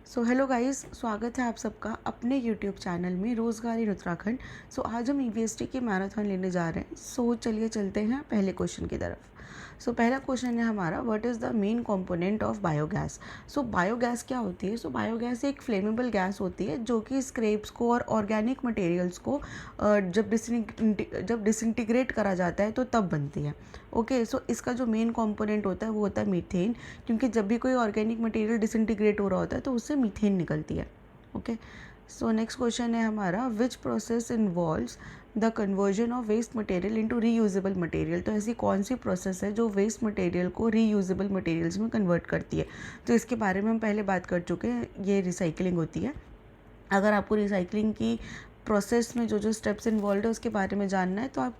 So hello guys, स्वागत है आप सबका अपने यूट्यूब चैनल में रोज़गार इन उत्तराखंड। आज हम ईवीएसटी की मैराथन लेने जा रहे हैं। चलिए चलते हैं पहले क्वेश्चन की तरफ। पहला क्वेश्चन है हमारा, what is the main component of biogas. Biogas क्या होती है? बायोगैस एक फ्लेमेबल गैस होती है जो कि स्क्रैप्स को और ऑर्गेनिक मटेरियल्स को जब डिसइंटीग्रेट करा जाता है तो तब बनती है। ओके, इसका जो मेन कंपोनेंट होता है वो होता है मीथेन, क्योंकि जब भी कोई ऑर्गेनिक मटेरियल डिसइंटीग्रेट हो रहा होता है तो उससे मीथेन निकलती है। ओके, नेक्स्ट क्वेश्चन है हमारा, which process involves the conversion of waste material into reusable material. तो ऐसी कौन सी प्रोसेस है जो वेस्ट मटेरियल को रीयूजेबल मटेरियल्स में कन्वर्ट करती है? तो इसके बारे में हम पहले बात कर चुके हैं, ये रिसाइकलिंग होती है। अगर आपको रिसाइकलिंग की प्रोसेस में जो जो स्टेप्स इन्वॉल्व है उसके बारे में जानना है तो आप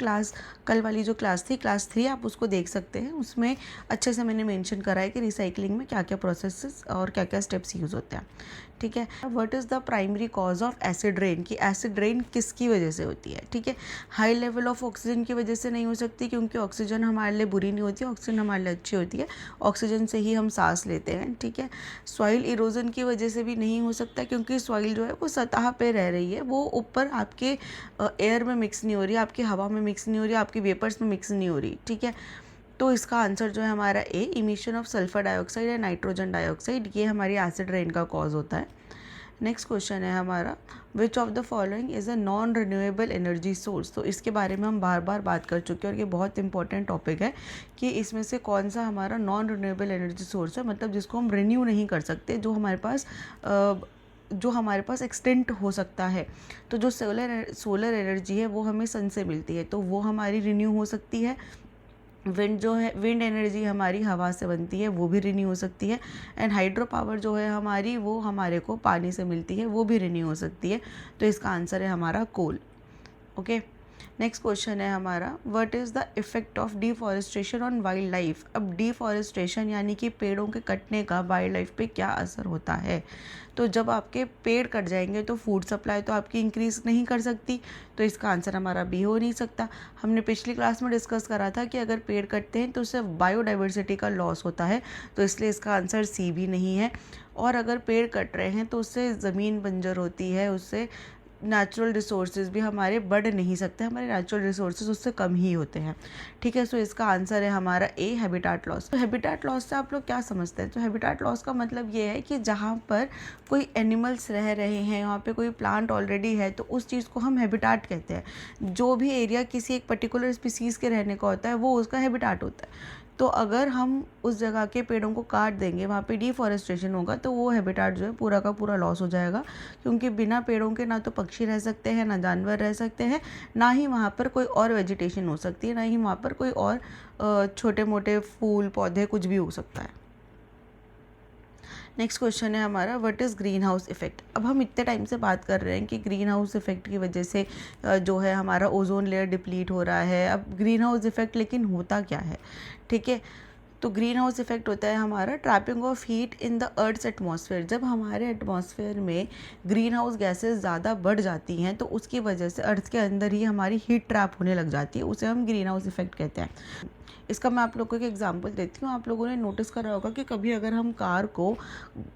कल वाली जो क्लास थी, क्लास 3, आप उसको देख सकते हैं। उसमें अच्छे से मैंने मेंशन करा है कि रिसाइकलिंग में क्या क्या प्रोसेसेस और क्या क्या स्टेप्स यूज़ होते हैं। ठीक है, what is the primary cause of acid rain, कि एसिड रेन किसकी वजह से होती है? ठीक है, हाई लेवल ऑफ ऑक्सीजन की वजह से नहीं हो सकती, क्योंकि ऑक्सीजन हमारे लिए बुरी नहीं होती, ऑक्सीजन हमारे लिए अच्छी होती है, ऑक्सीजन से ही हम सांस लेते हैं। ठीक है, सॉइल इरोजन की वजह से भी नहीं हो सकता, क्योंकि सॉइल जो है वो सतह पे रह रही है, वो ऊपर आपके एयर में मिक्स नहीं हो रही, आपकी हवा में मिक्स नहीं हो रही, आपकी वेपर्स में मिक्स नहीं हो रही। ठीक है, तो इसका आंसर जो है हमारा ए, इमिशन ऑफ सल्फर डाइऑक्साइड या नाइट्रोजन डाइऑक्साइड, ये हमारी एसिड रेन का कॉज होता है। नेक्स्ट क्वेश्चन है हमारा, which of the following is a non renewable energy source. तो इसके बारे में हम बार बार बात कर चुके हैं और ये बहुत इंपॉर्टेंट टॉपिक है कि इसमें से कौन सा हमारा नॉन रिन्यूएबल एनर्जी सोर्स है, मतलब जिसको हम रिन्यू नहीं कर सकते, जो हमारे पास एक्सटेंट हो सकता है। तो जो सोलर एनर्जी है वो हमें सन से मिलती है, तो वो हमारी रिन्यू हो सकती है। विंड जो है, विंड एनर्जी हमारी हवा से बनती है, वो भी रिन्यू हो सकती है। एंड हाइड्रो पावर जो है हमारी, वो हमारे को पानी से मिलती है, वो भी रिन्यू हो सकती है। तो इसका आंसर है हमारा कोल। ओके, नेक्स्ट क्वेश्चन है हमारा, what is the effect of deforestation on wild life. अब डिफॉरेस्टेशन यानी कि पेड़ों के कटने का वाइल्ड लाइफ पे क्या असर होता है? तो जब आपके पेड़ कट जाएंगे तो फूड सप्लाई तो आपकी इंक्रीज नहीं कर सकती, तो इसका आंसर हमारा बी हो नहीं सकता। हमने पिछली क्लास में डिस्कस करा था कि अगर पेड़ कटते हैं तो उससे बायोडाइवर्सिटी का लॉस होता है, तो इसलिए इसका आंसर सी भी नहीं है। और अगर पेड़ कट रहे हैं तो उससे ज़मीन बंजर होती है, उससे नेचुरल रिसोर्सेज भी हमारे बढ़ नहीं सकते, हमारे नेचुरल रिसोर्सेज उससे कम ही होते हैं। ठीक है, इसका आंसर है हमारा ए, हैबिटाट लॉस। तो हैबिटाट लॉस से आप लोग क्या समझते हैं? तो हैबिटाट लॉस का मतलब ये है कि जहाँ पर कोई एनिमल्स रह रहे हैं, यहाँ पे कोई प्लांट ऑलरेडी है, तो उस चीज़ को हम हैबिटाट कहते हैं। जो भी एरिया किसी एक पर्टिकुलर स्पीसीज़ के रहने का होता है वो उसका हैबिटाट होता है। तो अगर हम उस जगह के पेड़ों को काट देंगे, वहाँ पे डिफॉरेस्टेशन होगा, तो वो हैबिटाट जो है पूरा का पूरा लॉस हो जाएगा, क्योंकि बिना पेड़ों के ना तो पक्षी रह सकते हैं, ना जानवर रह सकते हैं, ना ही वहाँ पर कोई और वेजिटेशन हो सकती है, ना ही वहाँ पर कोई और छोटे मोटे फूल पौधे कुछ भी हो सकता है। नेक्स्ट क्वेश्चन है हमारा, what is green house effect. अब हम इतने टाइम से बात कर रहे हैं कि ग्रीन हाउस इफेक्ट की वजह से जो है हमारा ओजोन लेयर डिप्लीट हो रहा है। अब ग्रीन हाउस इफेक्ट लेकिन होता क्या है? ठीक है, तो ग्रीन हाउस इफेक्ट होता है हमारा trapping of heat in the earth's atmosphere. जब हमारे एटमॉस्फेयर में ग्रीन हाउस गैसेज ज़्यादा बढ़ जाती हैं तो उसकी वजह से अर्थ के अंदर ही हमारी हीट ट्रैप होने लग जाती है, उसे हम ग्रीन हाउस इफेक्ट कहते हैं। इसका मैं आप लोगों को एक एग्जांपल देती हूँ। आप लोगों ने नोटिस करा होगा कि कभी अगर हम कार को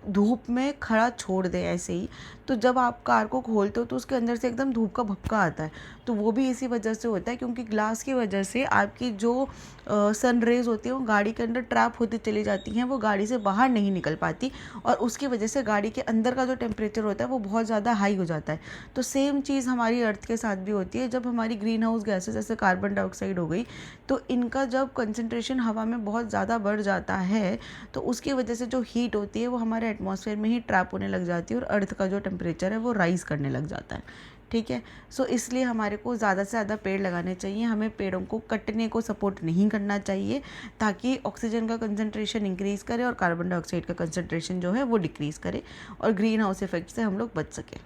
धूप में खड़ा छोड़ दें ऐसे ही, तो जब आप कार को खोलते हो तो उसके अंदर से एकदम धूप का भपका आता है। तो वो भी इसी वजह से होता है, क्योंकि ग्लास की वजह से आपकी जो सन रेज होती है वो गाड़ी के अंदर ट्रैप होती चली जाती हैं, वो गाड़ी से बाहर नहीं निकल पाती, और उसकी वजह से गाड़ी के अंदर का जो टेम्परेचर होता है वो बहुत ज़्यादा हाई हो जाता है। तो सेम चीज़ हमारी अर्थ के साथ भी होती है। जब हमारी ग्रीन हाउस गैसेज जैसे कार्बन डाइऑक्साइड हो गई, तो इनका जब कंसंट्रेशन हवा में बहुत ज़्यादा बढ़ जाता है तो उसकी वजह से जो हीट होती है वो हमारे एटमॉस्फेयर में ही ट्रैप होने लग जाती है, और अर्थ का जो टेम्परेचर है वो राइज़ करने लग जाता है। ठीक है, इसलिए हमारे को ज़्यादा से ज़्यादा पेड़ लगाने चाहिए, हमें पेड़ों को कटने को सपोर्ट नहीं करना चाहिए, ताकि ऑक्सीजन का कंसंट्रेशन इंक्रीज़ करे और कार्बन डाइऑक्साइड का कंसंट्रेशन जो है वो डिक्रीज़ करे, और ग्रीन हाउस इफेक्ट से हम लोग बच सकें।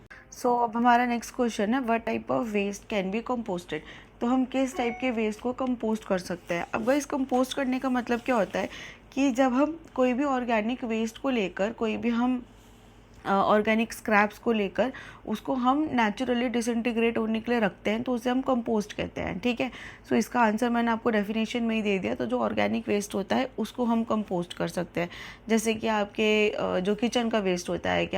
अब हमारा नेक्स्ट क्वेश्चन है, what type of waste can be composted. तो हम किस टाइप के वेस्ट को कंपोस्ट कर सकते हैं? अब इस कंपोस्ट करने का मतलब क्या होता है कि जब हम कोई भी ऑर्गेनिक वेस्ट को लेकर कोई भी हम ऑर्गेनिक स्क्रैप्स को लेकर उसको हम नेचुरली डिसइंटीग्रेट होने के लिए रखते हैं, तो उसे हम कंपोस्ट कहते हैं। ठीक है, सो इसका आंसर मैंने आपको डेफिनेशन में ही दे दिया। तो जो ऑर्गेनिक वेस्ट होता है उसको हम कंपोस्ट कर सकते हैं, जैसे कि आपके जो किचन का वेस्ट होता है, कि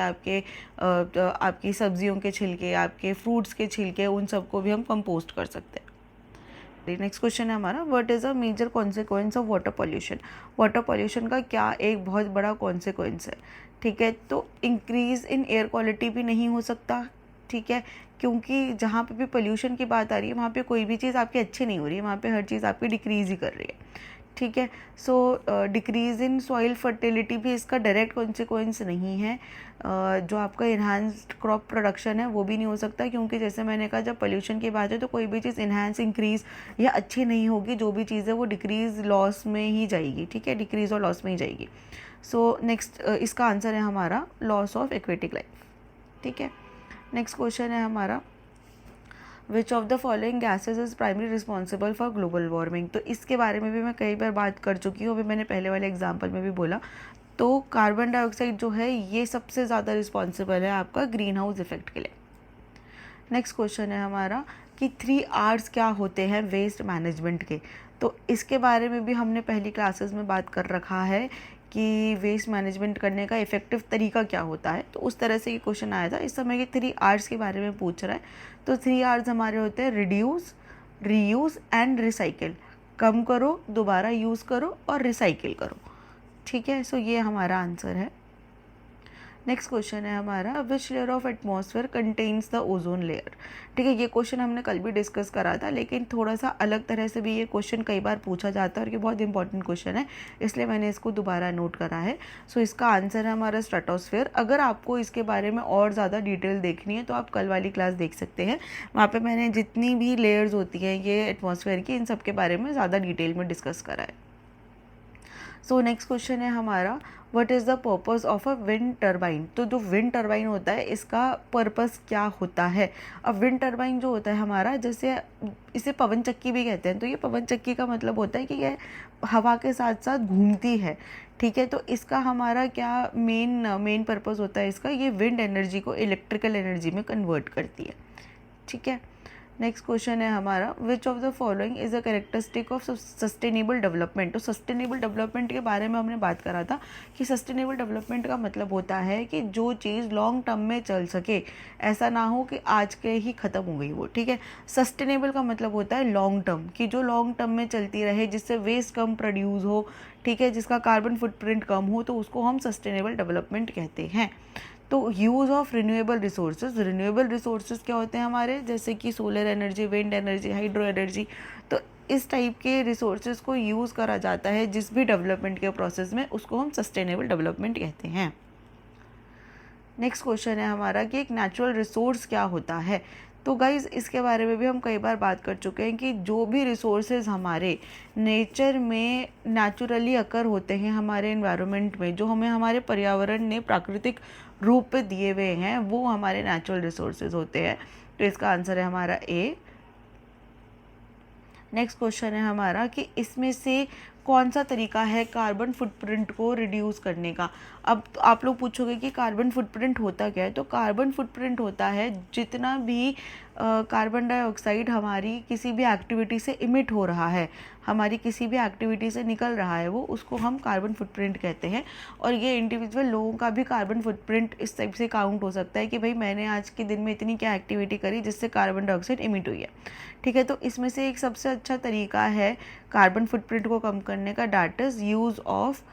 आपकी सब्जियों के छिलके, आपके फ्रूट्स के छिलके, उन सबको भी हम कंपोस्ट कर सकते हैं। नेक्स्ट क्वेश्चन है हमारा, what is a major consequence of water pollution. Water pollution का क्या एक बहुत बड़ा कॉन्सिक्वेंस है। ठीक है, तो इंक्रीज़ इन एयर क्वालिटी भी नहीं हो सकता। ठीक है, क्योंकि जहाँ पे भी पोल्यूशन की बात आ रही है वहाँ पे कोई भी चीज़ आपकी अच्छी नहीं हो रही है, वहाँ पे हर चीज़ आपकी डिक्रीज़ ही कर रही है। ठीक है, सो डिक्रीज़ इन सॉइल फर्टिलिटी भी इसका डायरेक्ट कॉन्सिक्वेंस नहीं है। जो आपका इन्हांस्ड क्रॉप प्रोडक्शन है वो भी नहीं हो सकता, क्योंकि जैसे मैंने कहा जब पोल्यूशन की बात है तो कोई भी चीज़ इन्हांस, इंक्रीज़ या अच्छी नहीं होगी। जो भी चीज़ है वो डिक्रीज़ लॉस में ही जाएगी। ठीक है, डिक्रीज़ और लॉस में ही जाएगी। सो नेक्स्ट इसका आंसर है हमारा लॉस ऑफ एक्वेटिक लाइफ। ठीक है, नेक्स्ट क्वेश्चन है हमारा, which of the following gases is primary responsible for global warming. तो इसके बारे में भी मैं कई बार बात कर चुकी हूँ, अभी मैंने पहले वाले एग्जाम्पल में भी बोला। तो कार्बन डाइऑक्साइड जो है ये सबसे ज़्यादा रिस्पॉन्सिबल है आपका ग्रीन हाउस इफेक्ट के लिए। नेक्स्ट क्वेश्चन है हमारा कि 3 Rs क्या होते हैं वेस्ट मैनेजमेंट के। तो इसके बारे में भी हमने पहली क्लासेस में बात कर रखा है कि वेस्ट मैनेजमेंट करने का इफ़ेक्टिव तरीका क्या होता है। तो उस तरह से ये क्वेश्चन आया था। इस समय के 3 Rs के बारे में पूछ रहा है। तो 3 Rs हमारे होते हैं रिड्यूस, रीयूज़ एंड रिसाइकिल। कम करो, दोबारा यूज़ करो और रिसाइकिल करो। ठीक है, सो ये हमारा आंसर है। नेक्स्ट क्वेश्चन है हमारा, which layer of atmosphere contains the ozone layer. ठीक है, ये क्वेश्चन हमने कल भी डिस्कस करा था, लेकिन थोड़ा सा अलग तरह से भी ये क्वेश्चन कई बार पूछा जाता है और ये बहुत इंपॉर्टेंट क्वेश्चन है, इसलिए मैंने इसको दोबारा नोट करा है। सो इसका आंसर है हमारा स्ट्रेटोस्फेयर। अगर आपको इसके बारे में और ज़्यादा डिटेल देखनी है तो आप कल वाली क्लास देख सकते हैं, वहाँ पर मैंने जितनी भी लेयर्स होती हैं ये एटमॉस्फेयर की, इन सब के बारे में ज़्यादा डिटेल में डिस्कस करा है। सो नेक्स्ट क्वेश्चन है हमारा, what is the purpose of a wind turbine. तो जो विंड टर्बाइन होता है इसका पर्पस क्या होता है। अब विंड टर्बाइन जो होता है हमारा, जैसे इसे पवन चक्की भी कहते हैं, तो ये पवन चक्की का मतलब होता है कि ये हवा के साथ साथ घूमती है। ठीक है, तो इसका हमारा क्या मेन पर्पस होता है इसका, ये विंड एनर्जी को इलेक्ट्रिकल एनर्जी में कन्वर्ट करती है। ठीक है, नेक्स्ट क्वेश्चन है हमारा, which of the following is a characteristic of sustainable development. तो सस्टेनेबल डेवलपमेंट के बारे में हमने बात करा था कि सस्टेनेबल डेवलपमेंट का मतलब होता है कि जो चीज़ लॉन्ग टर्म में चल सके, ऐसा ना हो कि आज के ही ख़त्म हो गई वो। ठीक है, सस्टेनेबल का मतलब होता है लॉन्ग टर्म, कि जो लॉन्ग टर्म में चलती रहे, जिससे वेस्ट कम प्रोड्यूस हो। ठीक है, जिसका कार्बन फुटप्रिंट कम हो, तो उसको हम सस्टेनेबल डेवलपमेंट कहते हैं। तो use of renewable resources. Renewable resources क्या होते हैं हमारे, जैसे कि solar energy, wind energy, hydro energy. तो इस टाइप के रिसोर्सेज को यूज़ करा जाता है जिस भी डेवलपमेंट के प्रोसेस में, उसको हम सस्टेनेबल डेवलपमेंट कहते हैं। नेक्स्ट क्वेश्चन है हमारा कि एक नेचुरल रिसोर्स क्या होता है। तो गाइज़ इसके बारे में भी हम कई बार बात कर चुके हैं कि जो भी रिसोर्सेज हमारे नेचर में नेचुरली अकर होते हैं, हमारे एनवायरनमेंट में, जो हमें हमारे पर्यावरण ने प्राकृतिक रूप पे दिए हुए हैं, वो हमारे नेचुरल रिसोर्सेज होते हैं। तो इसका आंसर है हमारा ए। नेक्स्ट क्वेश्चन है हमारा कि इसमें से कौन सा तरीका है कार्बन फुटप्रिंट को रिड्यूस करने का। अब तो आप लोग पूछोगे कि कार्बन फुटप्रिंट होता क्या है। तो कार्बन फुटप्रिंट होता है जितना भी कार्बन डाइऑक्साइड हमारी किसी भी एक्टिविटी से इमिट हो रहा है, हमारी किसी भी एक्टिविटी से निकल रहा है, वो उसको हम कार्बन फुटप्रिंट कहते हैं। और ये इंडिविजुअल लोगों का भी कार्बन फुटप्रिंट इस टाइप से काउंट हो सकता है कि भाई मैंने आज के दिन में इतनी क्या एक्टिविटी करी जिससे कार्बन डाइऑक्साइड इमिट हुई है। ठीक है, तो इसमें से एक सबसे अच्छा तरीका है कार्बन फुटप्रिंट को कम करने का, that is use of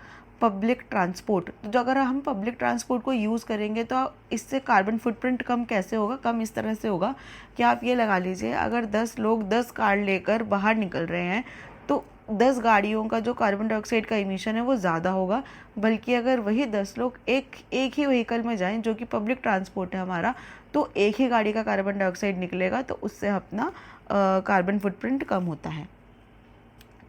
public transport. तो जो अगर हम पब्लिक ट्रांसपोर्ट को यूज़ करेंगे तो इससे कार्बन फुटप्रिंट कम कैसे होगा, कम इस तरह से होगा कि आप ये लगा लीजिए, अगर 10 लोग 10 कार लेकर बाहर निकल रहे हैं तो 10 गाड़ियों का जो कार्बन डाइऑक्साइड का इमिशन है वो ज़्यादा होगा। बल्कि अगर वही 10 लोग एक ही व्हीकल में जाएं जो कि पब्लिक ट्रांसपोर्ट है हमारा, तो एक ही गाड़ी का कार्बन डाइऑक्साइड निकलेगा, तो उससे अपना कार्बन फुटप्रिंट कम होता है।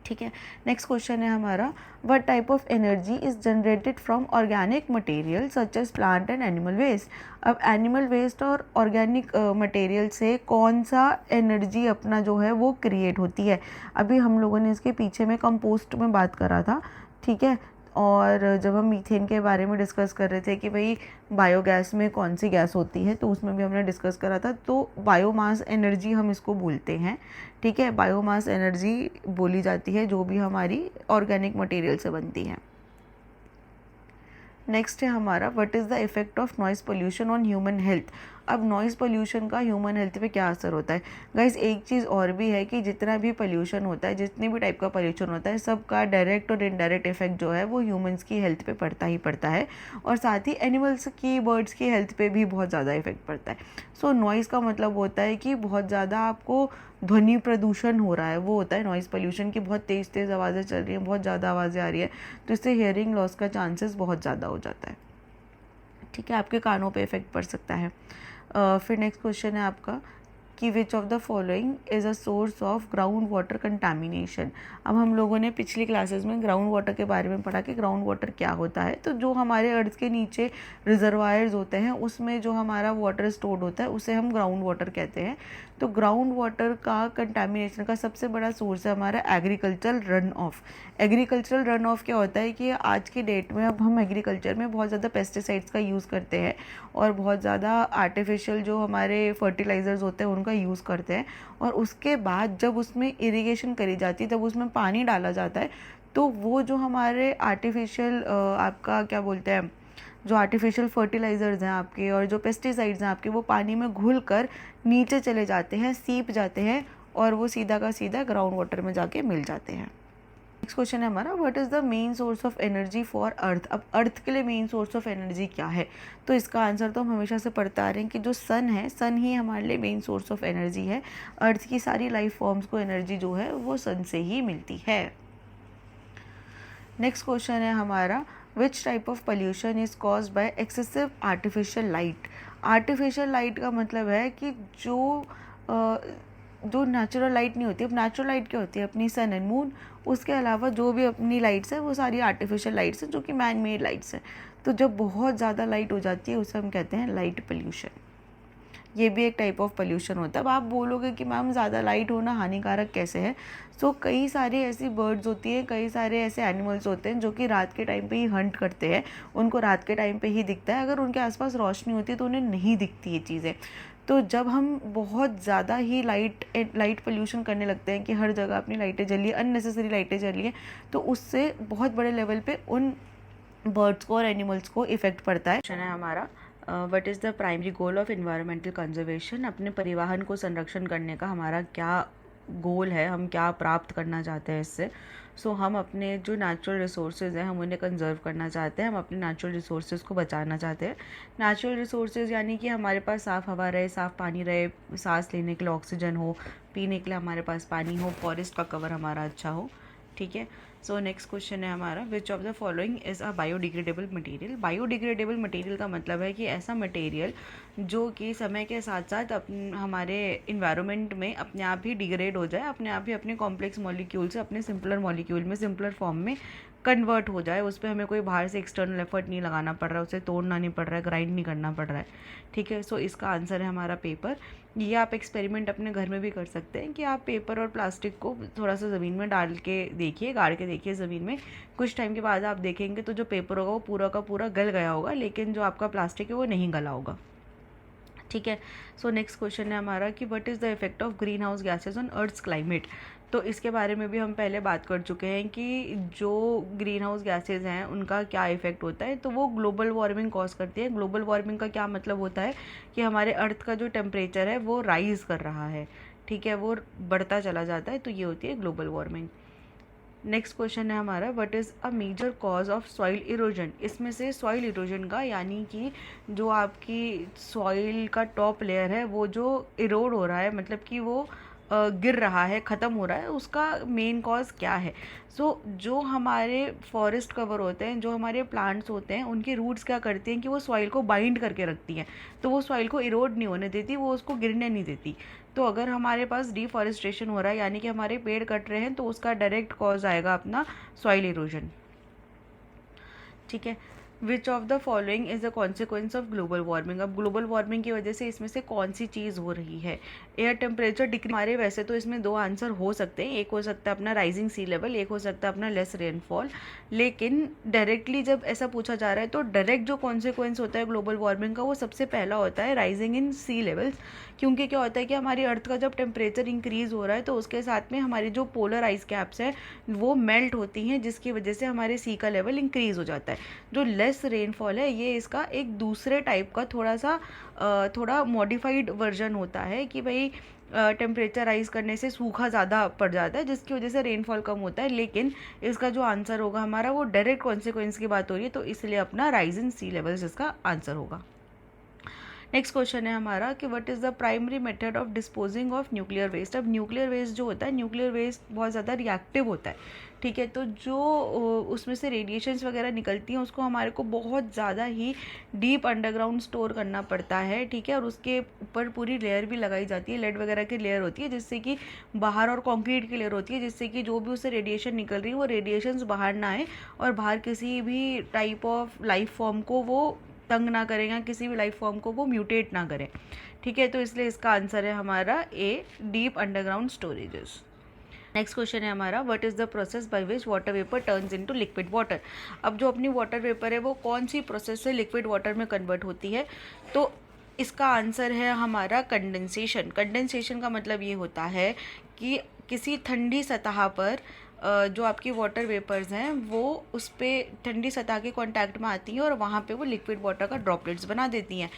ठीक है, नेक्स्ट क्वेश्चन है हमारा, what type of energy is generated from organic material such as plant and animal waste. अब एनिमल वेस्ट और ऑर्गेनिक मटेरियल से कौन सा एनर्जी अपना जो है वो क्रिएट होती है। अभी हम लोगों ने इसके पीछे में कंपोस्ट में बात करा था। ठीक है, और जब हम मीथेन के बारे में डिस्कस कर रहे थे कि भाई बायोगैस में कौन सी गैस होती है, तो उसमें भी हमने डिस्कस करा था। तो बायोमास एनर्जी हम इसको बोलते हैं, ठीक है। बायोमास एनर्जी बोली जाती है जो भी हमारी ऑर्गेनिक मटेरियल से बनती है। नेक्स्ट है हमारा what is the effect of noise pollution on human health. अब नॉइज़ पोल्यूशन का ह्यूमन हेल्थ पे क्या असर होता है गाइस। एक चीज़ और भी है कि जितना भी पोल्यूशन होता है, जितने भी टाइप का पोल्यूशन होता है, सबका डायरेक्ट और इनडायरेक्ट इफेक्ट जो है वो ह्यूमंस की हेल्थ पे पड़ता ही पड़ता है, और साथ ही एनिमल्स की, बर्ड्स की हेल्थ पे भी बहुत ज़्यादा इफेक्ट पड़ता है। सो नॉइज़ का मतलब होता है कि बहुत ज़्यादा आपको ध्वनि प्रदूषण हो रहा है, वो होता है नॉइज़ पोल्यूशन की। बहुत तेज़ तेज़ आवाज़ें चल रही हैं, बहुत ज़्यादा आवाज़ें आ रही है, तो इससे हेयरिंग लॉस का चांसेस बहुत ज़्यादा हो जाता है, ठीक है। आपके कानों पे इफेक्ट पड़ सकता है। फिर नेक्स्ट क्वेश्चन है आपका कि विच of the following is a source of ground water contamination. अब हम लोगों ने पिछली क्लासेस में ग्राउंड वाटर के बारे में पढ़ा कि ग्राउंड वाटर क्या होता है। तो जो हमारे अर्थ के नीचे रिजर्वायर्स होते हैं, उसमें जो हमारा वाटर स्टोर्ड होता है, उसे हम ग्राउंड वाटर कहते हैं। तो ग्राउंड वाटर का कंटामिनेशन का सबसे बड़ा सोर्स है हमारा agricultural run of. Agricultural run of क्या होता है कि आज की डेट में अब हम एग्रीकल्चर में बहुत ज़्यादा पेस्टिसाइड्स का यूज़ करते हैं, और बहुत ज़्यादा आर्टिफिशियल जो हमारे फर्टिलाइज़र्स होते हैं उनका यूज़ करते हैं, और उसके बाद जब उसमें इरिगेशन करी जाती है, तब उसमें पानी डाला जाता है, तो वो जो हमारे आर्टिफिशियल आपका क्या बोलते हैं, जो आर्टिफिशियल फर्टिलाइज़र्स हैं आपके और जो पेस्टिसाइड्स हैं आपके, वो पानी में घुल कर नीचे चले जाते हैं, सीप जाते हैं, और वो सीधा का सीधा ग्राउंड वाटर में जाके मिल जाते हैं। नेक्स्ट क्वेश्चन है हमारा what is the main source of energy for earth. अब अर्थ के लिए मेन सोर्स ऑफ एनर्जी क्या है, तो इसका आंसर तो हम हमेशा से पढ़ते आ रहे हैं कि जो सन है, सन ही हमारे लिए मेन सोर्स ऑफ एनर्जी है। अर्थ की सारी लाइफ फॉर्म्स को एनर्जी जो है वो सन से ही मिलती है। नेक्स्ट क्वेश्चन है हमारा which type of pollution is caused by excessive artificial light. Artificial light का मतलब है कि जो नेचुरल लाइट नहीं होती। अब नेचुरल लाइट क्या होती है, अपनी सन एंड मून, उसके अलावा जो भी अपनी लाइट्स हैं वो सारी आर्टिफिशियल लाइट्स हैं, जो कि मैन मेड लाइट्स हैं। तो जब बहुत ज़्यादा लाइट हो जाती है उसे हम कहते हैं लाइट पोल्यूशन। ये भी एक टाइप ऑफ पोल्यूशन होता है। अब आप बोलोगे कि मैम ज़्यादा लाइट होना हानिकारक कैसे है। सो कई सारी ऐसी बर्ड्स होती हैं, कई सारे ऐसे एनिमल्स होते हैं जो कि रात के टाइम पे ही हंट करते हैं, उनको रात के टाइम पे ही दिखता है। अगर उनके आसपास रोशनी होती है तो उन्हें नहीं दिखती ये चीज़ें। तो जब हम बहुत ज़्यादा ही लाइट पोल्यूशन करने लगते हैं कि हर जगह अपनी लाइटें जली, अननेसेसरी लाइटें जली हैं, तो उससे बहुत बड़े लेवल पे उन बर्ड्स को और एनिमल्स को इफ़ेक्ट पड़ता है। क्वेश्चन है हमारा what is the primary goal of environmental conservation. अपने परिवहन को संरक्षण करने का हमारा क्या गोल है, हम क्या प्राप्त करना चाहते हैं इससे। सो हम अपने जो नेचुरल रिसोर्सेज हैं हम उन्हें कंजर्व करना चाहते हैं, हम अपने नेचुरल रिसोर्सेज को बचाना चाहते हैं। नेचुरल रिसोर्सेज यानी कि हमारे पास साफ़ हवा रहे, साफ़ पानी रहे, सांस लेने के लिए ऑक्सीजन हो, पीने के लिए हमारे पास पानी हो, फॉरेस्ट का कवर हमारा अच्छा हो, ठीक है। सो नेक्स्ट क्वेश्चन है हमारा which of the following is a biodegradable material. Biodegradable material का मतलब है कि ऐसा मटेरियल जो कि समय के साथ साथ हमारे इन्वायरमेंट में अपने आप ही डिग्रेड हो जाए, अपने आप ही अपने कॉम्प्लेक्स मॉलिक्यूल से अपने सिंपलर मॉलिक्यूल में, सिंपलर फॉर्म में कन्वर्ट हो जाए। उस पर हमें कोई बाहर से एक्सटर्नल एफर्ट नहीं लगाना पड़ रहा है, उसे तोड़ना नहीं पड़ रहा है, ग्राइंड नहीं करना पड़ रहा है, ठीक है। सो इसका आंसर है हमारा पेपर। ये आप एक्सपेरिमेंट अपने घर में भी कर सकते हैं कि आप पेपर और प्लास्टिक को थोड़ा सा ज़मीन में डाल के देखिए, गाड़ के देखिए ज़मीन में। कुछ टाइम के बाद आप देखेंगे तो जो पेपर होगा वो पूरा का पूरा गल गया होगा, लेकिन जो आपका प्लास्टिक है वो नहीं गला होगा, ठीक है। सो नेक्स्ट क्वेश्चन है हमारा कि what is the effect of greenhouse gases on earth's climate. तो इसके बारे में भी हम पहले बात कर चुके हैं कि जो ग्रीन हाउस गैसेज हैं उनका क्या इफेक्ट होता है। तो वो ग्लोबल वार्मिंग कॉज करती है। ग्लोबल वार्मिंग का क्या मतलब होता है कि हमारे अर्थ का जो टेम्परेचर है वो राइज कर रहा है, ठीक है, वो बढ़ता चला जाता है, तो ये होती है ग्लोबल वार्मिंग। नेक्स्ट क्वेश्चन है हमारा what is a major cause of soil erosion. इसमें से सॉइल इरोजन का यानी कि जो आपकी सॉइल का टॉप लेयर है वो जो इरोड हो रहा है, मतलब कि वो गिर रहा है, ख़त्म हो रहा है, उसका मेन कॉज क्या है। जो हमारे फॉरेस्ट कवर होते हैं, जो हमारे प्लांट्स होते हैं, उनकी रूट्स क्या करती हैं कि वो सॉइल को बाइंड करके रखती हैं, तो वो सॉइल को इरोड नहीं होने देती, वो उसको गिरने नहीं देती। तो अगर हमारे पास डिफॉरेस्टेशन हो रहा है यानी कि हमारे पेड़ कट रहे हैं, तो उसका डायरेक्ट कॉज आएगा अपना सॉइल इरोजन, ठीक है। विच of the following is the consequence of global warming. अब ग्लोबल वार्मिंग की वजह से इसमें से कौन सी चीज़ हो रही है। एयर टेम्परेचर डिक्रीज, हमारे वैसे तो इसमें दो आंसर हो सकते हैं, एक हो सकता है अपना राइजिंग सी लेवल, एक हो सकता है अपना लेस रेनफॉल। लेकिन डायरेक्टली जब ऐसा पूछा जा रहा है तो डायरेक्ट जो कॉन्सिक्वेंस होता है ग्लोबल वार्मिंग का वो सबसे पहला होता है राइजिंग इन सी लेवल्स। क्योंकि क्या होता है कि हमारी अर्थ का जब टेम्परेचर इंक्रीज हो रहा है तो उसके साथ में हमारी जो पोलर आइस कैप्स है वो मेल्ट होती हैं, जिसकी वजह से हमारे सी का लेवल इंक्रीज हो जाता है। जो लेस रेनफॉल है ये इसका एक दूसरे टाइप का थोड़ा मॉडिफाइड वर्जन होता है कि भाई टेम्परेचर राइज करने से सूखा ज़्यादा पड़ जाता है, जिसकी वजह से रेनफॉल कम होता है। लेकिन इसका जो आंसर होगा हमारा वो डायरेक्ट कॉन्सिक्वेंस की बात हो रही है, तो इसलिए अपना राइज इन सी लेवल्स इसका आंसर होगा। नेक्स्ट क्वेश्चन है हमारा कि what is the primary method of disposing of nuclear waste. अब न्यूक्लियर वेस्ट जो होता है, न्यूक्लियर वेस्ट बहुत ज़्यादा रिएक्टिव होता है, ठीक है। तो जो उसमें से रेडिएशंस वगैरह निकलती हैं उसको हमारे को बहुत ज़्यादा ही डीप अंडरग्राउंड स्टोर करना पड़ता है, ठीक है। और उसके ऊपर पूरी लेयर भी लगाई जाती है, लेड वगैरह की लेयर होती है, जिससे कि बाहर, और कंक्रीट की लेयर होती है, जिससे कि जो भी उससे रेडिएशन निकल रही है वो रेडिएशंस बाहर ना आए और बाहर किसी भी टाइप ऑफ लाइफ फॉर्म को वो तंग ना करेगा, किसी भी लाइफ फॉर्म को वो म्यूटेट ना करें, ठीक है। तो इसलिए इसका आंसर है हमारा A, deep underground storages. Next question है हमारा what is the process by which water vapour turns into liquid water. अब जो अपनी वाटर वेपर है वो कौन सी प्रोसेस से लिक्विड वाटर में कन्वर्ट होती है। तो इसका आंसर है हमारा कंडेंसेशन। कंडेंसेशन का मतलब ये होता है कि किसी ठंडी सतह पर जो आपकी वाटर वेपर्स हैं वो उस पर ठंडी सतह के कांटेक्ट में आती हैं और वहाँ पे वो लिक्विड वाटर का ड्रॉपलेट्स बना देती हैं।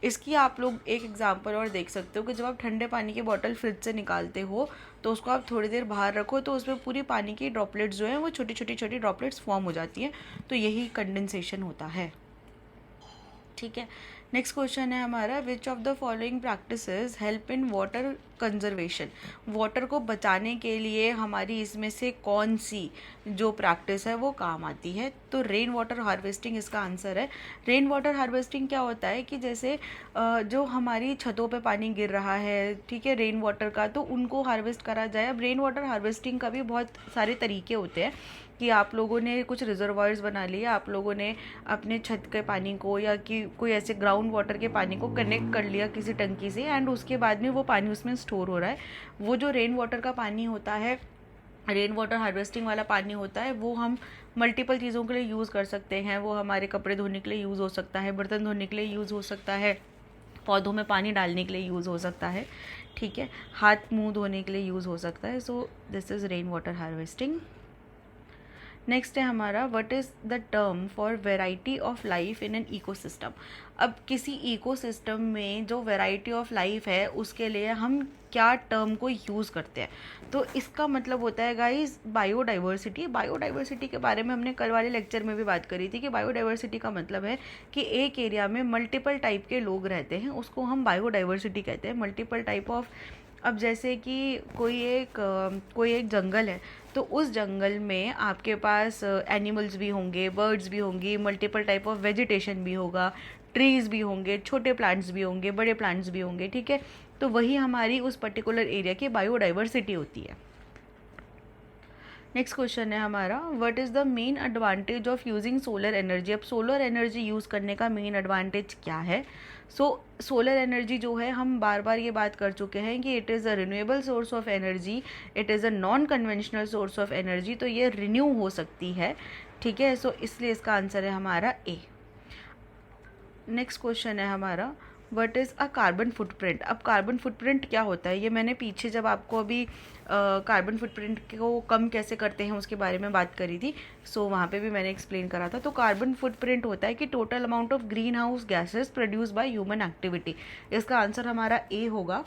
इसकी आप लोग एक एग्जांपल और देख सकते हो कि जब आप ठंडे पानी की बोतल फ्रिज से निकालते हो तो उसको आप थोड़ी देर बाहर रखो तो उसमें पूरी पानी की ड्रॉपलेट्स जो हैं वो छोटी छोटी ड्रॉपलेट्स फॉर्म हो जाती हैं। तो यही कंडेंसेशन होता है, ठीक है। नेक्स्ट क्वेश्चन है हमारा which of the following practices help in water conservation. Water को बचाने के लिए हमारी इसमें से कौन सी जो प्रैक्टिस है वो काम आती है। तो रेन वाटर हार्वेस्टिंग इसका आंसर है। रेन वाटर हार्वेस्टिंग क्या होता है कि जैसे जो हमारी छतों पे पानी गिर रहा है, ठीक है, रेन वाटर का, तो उनको हार्वेस्ट करा जाए। अब रेन वाटर हार्वेस्टिंग का भी बहुत सारे तरीके होते हैं कि आप लोगों ने कुछ रिजर्वायर्स बना लिए, आप लोगों ने अपने छत के पानी को या कि कोई ऐसे ग्राउंड वाटर के पानी को कनेक्ट कर लिया किसी टंकी से, एंड उसके बाद में वो पानी उसमें स्टोर हो रहा है। वो जो रेन वाटर का पानी होता है, रेन वाटर हार्वेस्टिंग वाला पानी होता है, वो हम मल्टीपल चीज़ों के लिए यूज़ कर सकते हैं। वो हमारे कपड़े धोने के लिए यूज़ हो सकता है, बर्तन धोने के लिए यूज़ हो सकता है, पौधों में पानी डालने के लिए यूज़ हो सकता है, ठीक है, हाथ मुंह धोने के लिए यूज़ हो सकता है। So this is rain water harvesting. Next है हमारा what is the term for variety of life in an ecosystem. अब किसी इकोसिस्टम में जो वेराइटी ऑफ लाइफ है उसके लिए हम क्या टर्म को यूज़ करते हैं। तो इसका मतलब होता है गाइस बायोडाइवर्सिटी। बायोडाइवर्सिटी के बारे में हमने कल वाले लेक्चर में भी बात करी थी कि बायोडाइवर्सिटी का मतलब है कि एक एरिया में मल्टीपल टाइप के लोग रहते हैं, उसको हम बायोडाइवर्सिटी कहते हैं। मल्टीपल टाइप ऑफ, अब जैसे कि कोई एक जंगल है तो उस जंगल में आपके पास एनिमल्स भी होंगे, बर्ड्स भी होंगी, मल्टीपल टाइप ऑफ वेजिटेशन भी होगा, ट्रीज़ भी होंगे, छोटे प्लांट्स भी होंगे, बड़े प्लांट्स भी होंगे, ठीक है। तो वही हमारी उस पर्टिकुलर एरिया की बायोडाइवर्सिटी होती है। नेक्स्ट क्वेश्चन है हमारा what is the main advantage of using solar energy. अब सोलर एनर्जी यूज़ करने का मेन एडवांटेज क्या है। सोलर एनर्जी जो है, हम बार बार ये बात कर चुके हैं कि it is a renewable source of energy, it is a non conventional source of energy. तो ये रिन्यू हो सकती है, ठीक है। सो इसलिए इसका आंसर है हमारा ए। नेक्स्ट क्वेश्चन है हमारा what is a carbon footprint. अब कार्बन फुटप्रिंट क्या होता है, ये मैंने पीछे जब आपको अभी कार्बन फुटप्रिंट को कम कैसे करते हैं उसके बारे में बात करी थी, वहाँ पे भी मैंने एक्सप्लेन करा था। तो कार्बन फुटप्रिंट होता है कि total amount of greenhouse gases produce by human activity. इसका आंसर हमारा ए होगा।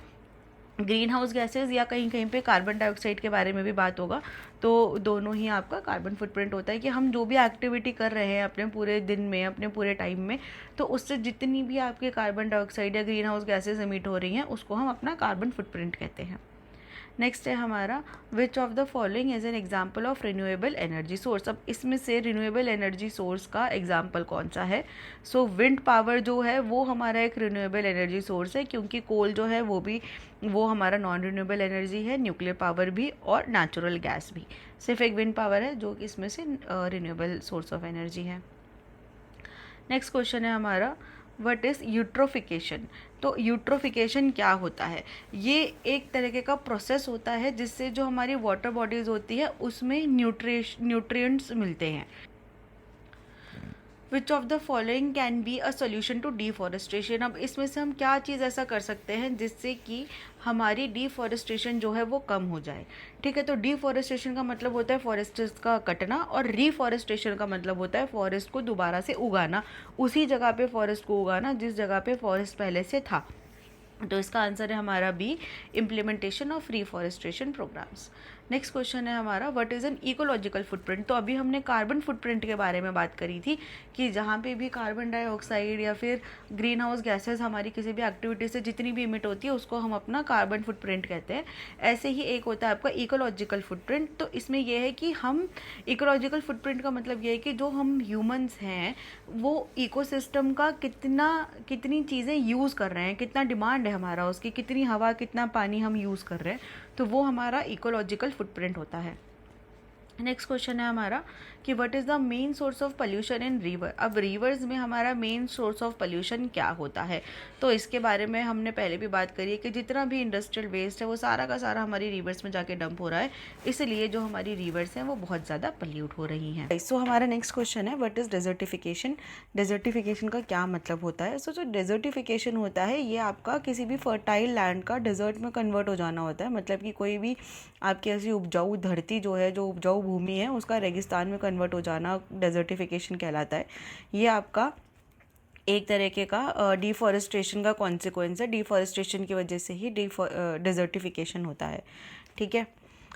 ग्रीन हाउस गैसेज या कहीं कहीं पे कार्बन डाइऑक्साइड के बारे में भी बात होगा, तो दोनों ही आपका कार्बन फुटप्रिंट होता है कि हम जो भी एक्टिविटी कर रहे हैं अपने पूरे दिन में, अपने पूरे टाइम में, तो उससे जितनी भी आपके कार्बन डाइऑक्साइड या ग्रीन हाउस गैसेज एमिट हो रही हैं उसको हम अपना कार्बन फुटप्रिंट कहते हैं। नेक्स्ट है हमारा which of the following is an example of renewable energy source. अब इसमें से रिन्यूएबल एनर्जी सोर्स का एग्जाम्पल कौन सा है। विंड पावर जो है वो हमारा एक रिन्यूएबल एनर्जी सोर्स है, क्योंकि कोल जो है वो हमारा नॉन रिन्यूएबल एनर्जी है, न्यूक्लियर पावर भी और नेचुरल गैस भी। सिर्फ एक विंड पावर है जो कि इसमें से रिन्यूएबल सोर्स ऑफ एनर्जी है। नेक्स्ट क्वेश्चन है हमारा, व्हाट इज़ यूट्रोफिकेशन। तो यूट्रोफिकेशन क्या होता है? ये एक तरीके का प्रोसेस होता है जिससे जो हमारी वाटर बॉडीज़ होती है उसमें न्यूट्रिएंट्स मिलते हैं। Which of the following can be a solution to deforestation. अब इसमें से हम क्या चीज़ ऐसा कर सकते हैं जिससे कि हमारी डिफॉरेस्टेशन जो है वो कम हो जाए। ठीक है, तो डिफॉरेस्टेशन का मतलब होता है फॉरेस्ट का कटना, और रिफॉरेस्टेशन का मतलब होता है फॉरेस्ट को दोबारा से उगाना, उसी जगह पे फॉरेस्ट को उगाना जिस जगह पे फॉरेस्ट पहले से था। तो इसका आंसर है हमारा B, implementation of reforestation programs. Next question है हमारा, what is an ecological footprint. तो अभी हमने कार्बन फुटप्रिंट के बारे में बात करी थी कि जहाँ पे भी कार्बन डाइऑक्साइड या फिर ग्रीन हाउस गैसेज हमारी किसी भी एक्टिविटी से जितनी भी इमिट होती है उसको हम अपना कार्बन फुटप्रिंट कहते हैं। ऐसे ही एक होता है आपका इकोलॉजिकल फुटप्रिंट। तो इसमें यह है कि हम इकोलॉजिकल फुटप्रिंट का मतलब ये है कि जो हम ह्यूमंस हैं वो इकोसिस्टम का कितनी चीज़ें यूज़ कर रहे हैं, कितना डिमांड है हमारा उसकी, कितनी हवा कितना पानी हम यूज़ कर रहे हैं, तो वो हमारा इकोलॉजिकल फुटप्रिंट होता है। नेक्स्ट क्वेश्चन है हमारा कि what is the main source of pollution in river. अब रिवर्स में हमारा मेन सोर्स ऑफ पोल्यूशन क्या होता है, तो इसके बारे में हमने पहले भी बात करी है कि जितना भी इंडस्ट्रियल वेस्ट है वो सारा का सारा हमारी रिवर्स में जाके डंप हो रहा है, इसलिए जो हमारी रिवर्स हैं वो बहुत ज़्यादा पोल्यूट हो रही हैं। सो हमारा नेक्स्ट क्वेश्चन है, व्हाट इज़ डेजर्टिफिकेशन। डेजर्टिफिकेशन का क्या मतलब होता है। सो जो डेजर्टिफिकेशन होता है ये आपका किसी भी फर्टाइल लैंड का डेजर्ट में कन्वर्ट हो जाना होता है। मतलब कि कोई भी आपकी ऐसी उपजाऊ धरती जो है, जो उपजाऊ भूमि है, उसका रेगिस्तान में कन्वर्ट हो जाना डेजर्टिफिकेशन कहलाता है। ये आपका एक तरीके का डिफॉरेस्टेशन का कॉन्सिक्वेंस है। डिफॉरेस्टेशन की वजह से ही डेजर्टिफिकेशन होता है। ठीक है,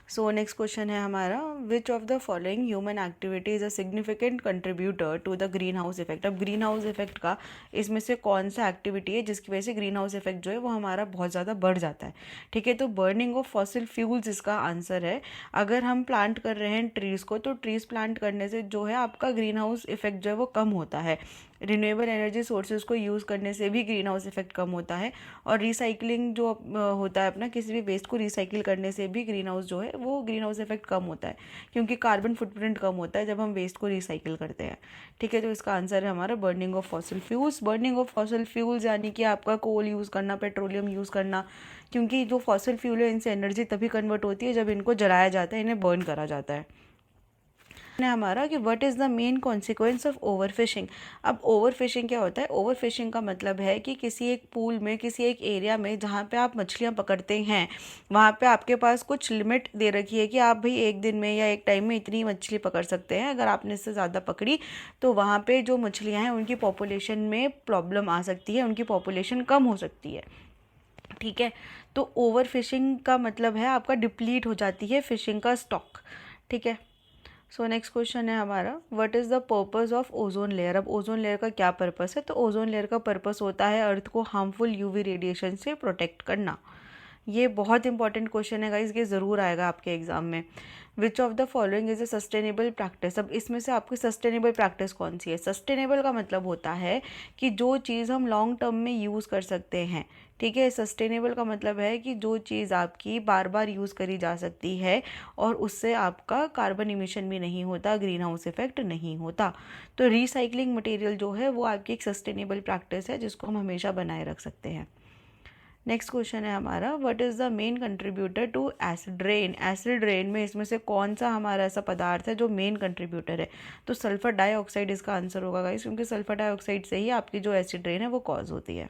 सो नेक्स्ट क्वेश्चन है हमारा, which of the following human activity is a significant contributor to the greenhouse effect. अब ग्रीन हाउस इफेक्ट का इसमें से कौन सा एक्टिविटी है जिसकी वजह से ग्रीन हाउस इफेक्ट जो है वो हमारा बहुत ज़्यादा बढ़ जाता है। ठीक है, तो बर्निंग ऑफ फॉसिल फ्यूल्स इसका आंसर है। अगर हम प्लांट कर रहे हैं ट्रीज़ को, तो ट्रीज़ प्लांट करने से जो है आपका ग्रीन हाउस इफेक्ट जो है वो कम होता है। रिन्यूएबल एनर्जी सोर्सेज को यूज़ करने से भी ग्रीन हाउस इफेक्ट कम होता है, और रिसाइकलिंग जो होता है अपना, किसी भी वेस्ट को रिसाइकिल करने से भी ग्रीन हाउस जो है वो ग्रीन हाउस इफेक्ट कम होता है, क्योंकि कार्बन फुटप्रिंट कम होता है जब हम वेस्ट को रिसाइकिल करते हैं। ठीक है, तो इसका आंसर है हमारा burning of fossil fuels. Burning of fossil fuels यानी कि आपका कोल यूज़ करना, पेट्रोलियम यूज़ करना, क्योंकि जो फॉसिल फ्यूल है इनसे एनर्जी तभी कन्वर्ट होती है जब इनको जलाया जाता है, इन्हें बर्न करा जाता है। हमारा कि what is the main consequence of over fishing. अब ओवर फिशिंग क्या होता है। ओवर फिशिंग का मतलब है कि किसी एक पूल में, किसी एक एरिया में जहाँ पे आप मछलियाँ पकड़ते हैं वहाँ पे आपके पास कुछ लिमिट दे रखी है कि आप भाई एक दिन में या एक टाइम में इतनी मछली पकड़ सकते हैं। अगर आपने इससे ज़्यादा पकड़ी तो वहाँ पे जो मछलियाँ हैं उनकी पॉपुलेशन में प्रॉब्लम आ सकती है, उनकी पॉपुलेशन कम हो सकती है। ठीक है, तो ओवर फिशिंग का मतलब है आपका डिप्लीट हो जाती है फिशिंग का स्टॉक। ठीक है, सो नेक्स्ट क्वेश्चन है हमारा, what is the purpose of ozone layer. अब ओजोन लेयर का क्या पर्पस है। तो ओजोन लेयर का पर्पस होता है अर्थ को हार्मफुल यूवी रेडिएशन से प्रोटेक्ट करना। ये बहुत इंपॉर्टेंट क्वेश्चन है गाइस, ये ज़रूर आएगा आपके एग्जाम में। विच of the following is a sustainable practice. अब इसमें से आपकी सस्टेनेबल प्रैक्टिस कौन सी है। सस्टेनेबल का मतलब होता है कि जो चीज़ हम लॉन्ग टर्म में यूज़ कर सकते हैं। ठीक है, सस्टेनेबल का मतलब है कि जो चीज़ आपकी बार बार यूज़ करी जा सकती है और उससे आपका कार्बन इमिशन भी नहीं होता, ग्रीन हाउस इफेक्ट नहीं होता। तो रिसाइकलिंग मटेरियल जो है वो आपकी एक सस्टेनेबल प्रैक्टिस है जिसको हम हमेशा बनाए रख सकते हैं। नेक्स्ट क्वेश्चन है हमारा, what is the main contributor to acid rain. Acid rain में इसमें से कौन सा हमारा ऐसा पदार्थ है जो मेन कंट्रीब्यूटर है। तो सल्फर डाइऑक्साइड इसका आंसर होगा गाइस, क्योंकि सल्फर डाइऑक्साइड से ही आपकी जो एसिड रेन है वो कॉज होती है।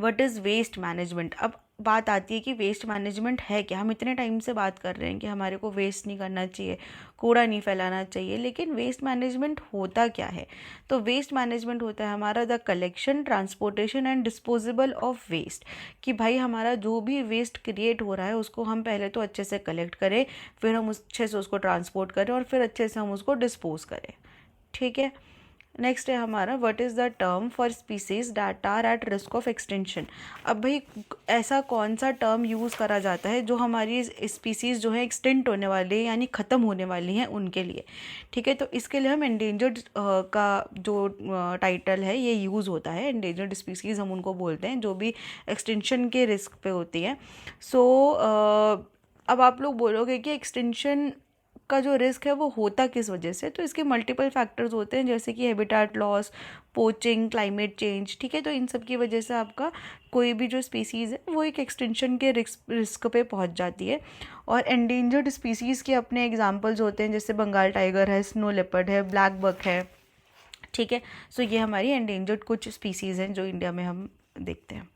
What is waste management. अब बात आती है कि वेस्ट मैनेजमेंट है क्या। हम इतने टाइम से बात कर रहे हैं कि हमारे को वेस्ट नहीं करना चाहिए, कूड़ा नहीं फैलाना चाहिए, लेकिन वेस्ट मैनेजमेंट होता क्या है। तो वेस्ट मैनेजमेंट होता है हमारा the collection, transportation and disposable of waste. कि भाई हमारा जो भी वेस्ट क्रिएट हो रहा है उसको हम पहले तो अच्छे से कलेक्ट करें, फिर हम अच्छे से उसको ट्रांसपोर्ट करें और फिर अच्छे से हम उसको डिस्पोज करें। ठीक है, नेक्स्ट है हमारा, what is the term for species that are at risk of extension. अब भाई ऐसा कौन सा टर्म यूज़ करा जाता है जो हमारी स्पीसीज़ जो है एक्सटेंट होने वाली है यानी ख़त्म होने वाली हैं उनके लिए। ठीक है, तो इसके लिए हम एंडेंजर्ड का जो टाइटल है ये यूज़ होता है। एंडेंजर्ड स्पीसीज़ हम उनको बोलते हैं जो भी एक्सटेंशन के रिस्क पे होती हैं। सो अब आप लोग बोलोगे कि एक्सटेंशन का जो रिस्क है वो होता किस वजह से, तो इसके मल्टीपल फैक्टर्स होते हैं, जैसे कि habitat loss, poaching, climate change, ठीक है। तो इन सब की वजह से आपका कोई भी जो स्पीसीज़ है वो एक एक्सटिंक्शन के रिस्क पे पहुंच जाती है। और एंडेंजर्ड स्पीसीज़ के अपने एग्जांपल्स होते हैं, जैसे बंगाल टाइगर है, स्नो लेपर्ड है, ब्लैक बक है, ठीक है। सो ये हमारी एंडेंजर्ड कुछ स्पीसीज़ हैं जो इंडिया में हम देखते हैं।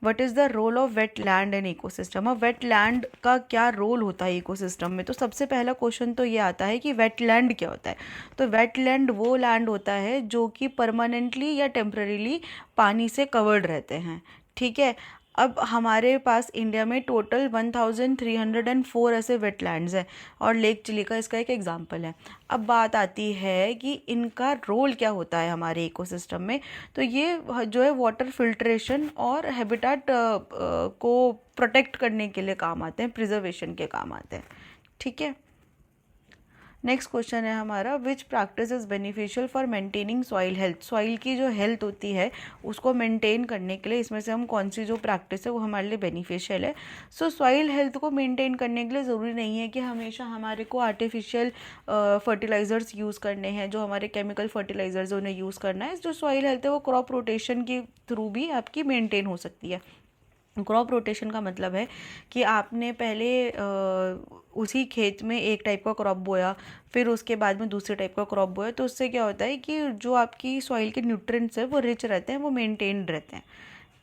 What is the role of wetland in ecosystem. अब वेट लैंड का क्या रोल होता है इकोसिस्टम में, तो सबसे पहला क्वेश्चन तो ये आता है कि वेट लैंड क्या होता है। तो वेट लैंड वो लैंड होता है जो कि परमानेंटली या टेम्पररीली पानी से कवर्ड रहते हैं, ठीक है। अब हमारे पास इंडिया में टोटल 1304 ऐसे वेटलैंड्स हैं और लेक चिलिका इसका एक एग्जांपल है। अब बात आती है कि इनका रोल क्या होता है हमारे इकोसिस्टम में। तो ये जो है वाटर फिल्ट्रेशन और हैबिटेट को प्रोटेक्ट करने के लिए काम आते हैं, प्रिजर्वेशन के काम आते हैं, ठीक है। नेक्स्ट क्वेश्चन है हमारा, which practice is beneficial for maintaining soil health. Soil की जो हेल्थ होती है उसको मेंटेन करने के लिए इसमें से हम कौन सी जो प्रैक्टिस है वो हमारे लिए बेनिफिशियल है। सो सॉइल हेल्थ को मेंटेन करने के लिए ज़रूरी नहीं है कि हमेशा हमारे को आर्टिफिशियल फर्टिलाइज़र्स यूज़ करने हैं, जो हमारे केमिकल फर्टिलाइज़र्स उन्हें यूज़ करना है। जो सॉइल हेल्थ है वो क्रॉप रोटेशन के थ्रू भी आपकी मेंटेन हो सकती है। क्रॉप रोटेशन का मतलब है कि आपने पहले उसी खेत में एक टाइप का क्रॉप बोया, फिर उसके बाद में दूसरे टाइप का क्रॉप बोया, तो उससे क्या होता है कि जो आपकी सॉइल के न्यूट्रिएंट्स है वो रिच रहते हैं, वो मेंटेन्ड रहते हैं,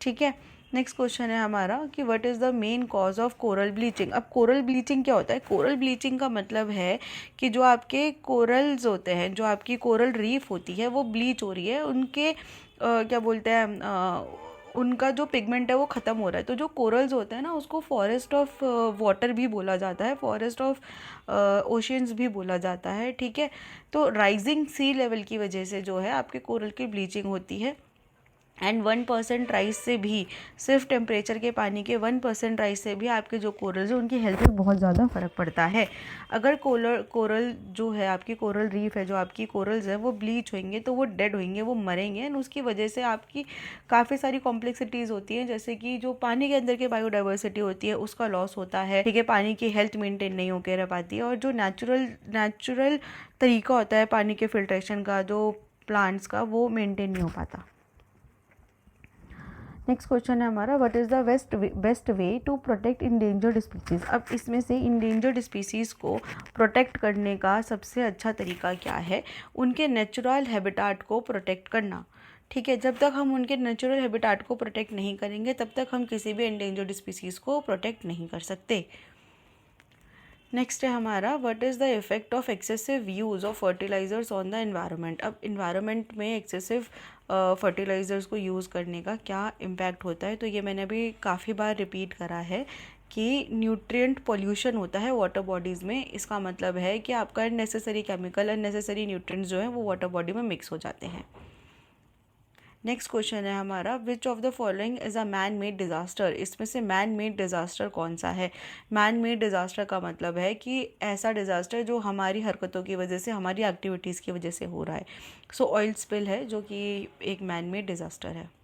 ठीक है। नेक्स्ट क्वेश्चन है हमारा कि what is the main cause of coral bleaching. अब कोरल ब्लीचिंग क्या होता है। कोरल ब्लीचिंग का मतलब है कि जो आपके कोरल्स होते हैं, जो आपकी कोरल रीफ होती है वो ब्लीच हो रही है, उनके क्या बोलते हैं उनका जो पिगमेंट है वो ख़त्म हो रहा है। तो जो कोरल्स होते हैं ना उसको फॉरेस्ट ऑफ वाटर भी बोला जाता है, फॉरेस्ट ऑफ ओशियंस भी बोला जाता है, ठीक है। तो राइजिंग सी लेवल की वजह से जो है आपके कोरल की ब्लीचिंग होती है। एंड 1% राइस से भी, सिर्फ टेम्परेचर के पानी के 1% राइस से भी आपके जो कोरल्स हैं उनकी हेल्थ में बहुत ज़्यादा फ़र्क पड़ता है। अगर कोरल जो है आपकी कोरल रीफ है, जो आपकी कोरल्स हैं वो ब्लीच होंगे तो वो डेड होंगे, वो मरेंगे। एंड उसकी वजह से आपकी काफ़ी सारी कॉम्प्लेक्सिटीज़ होती हैं, जैसे कि जो पानी के अंदर की बायोडाइवर्सिटी होती है उसका लॉस होता है, ठीक है। पानी की हेल्थ मेंटेन नहीं होकर रह पाती है, और जो नेचुरल तरीका होता है पानी के फिल्ट्रेशन का, जो प्लांट्स का, वो मेंटेन नहीं हो पाता। नेक्स्ट क्वेश्चन है हमारा, what is the best way to protect endangered species. अब इसमें से इंडेंजर्ड स्पीसीज़ को प्रोटेक्ट करने का सबसे अच्छा तरीका क्या है, उनके नेचुरल हैबिटेट को प्रोटेक्ट करना, ठीक है। जब तक हम उनके नेचुरल हैबिटेट को प्रोटेक्ट नहीं करेंगे तब तक हम किसी भी एंडेंजर्ड स्पीसीज़ को प्रोटेक्ट नहीं कर सकते। नेक्स्ट है हमारा, what is the effect of excessive use of fertilisers on the environment. अब इन्वायरमेंट में एक्सेसिव फर्टिलाइजर्स को यूज़ करने का क्या इम्पैक्ट होता है। तो ये मैंने अभी काफ़ी बार रिपीट करा है कि न्यूट्रिएंट पोल्यूशन होता है वाटर बॉडीज़ में। इसका मतलब है कि आपका अननेसेसरी केमिकल, अननेसेसरी न्यूट्रिएंट्स जो हैं वो वाटर बॉडी में मिक्स हो जाते हैं। नेक्स्ट क्वेश्चन है हमारा, which of the following is a man made disaster. इसमें से मैन मेड डिज़ास्टर कौन सा है। मैन मेड डिज़ास्टर का मतलब है कि ऐसा डिज़ास्टर जो हमारी हरकतों की वजह से, हमारी एक्टिविटीज़ की वजह से हो रहा है। सो ऑयल स्पिल है जो कि एक मैन मेड डिज़ास्टर है।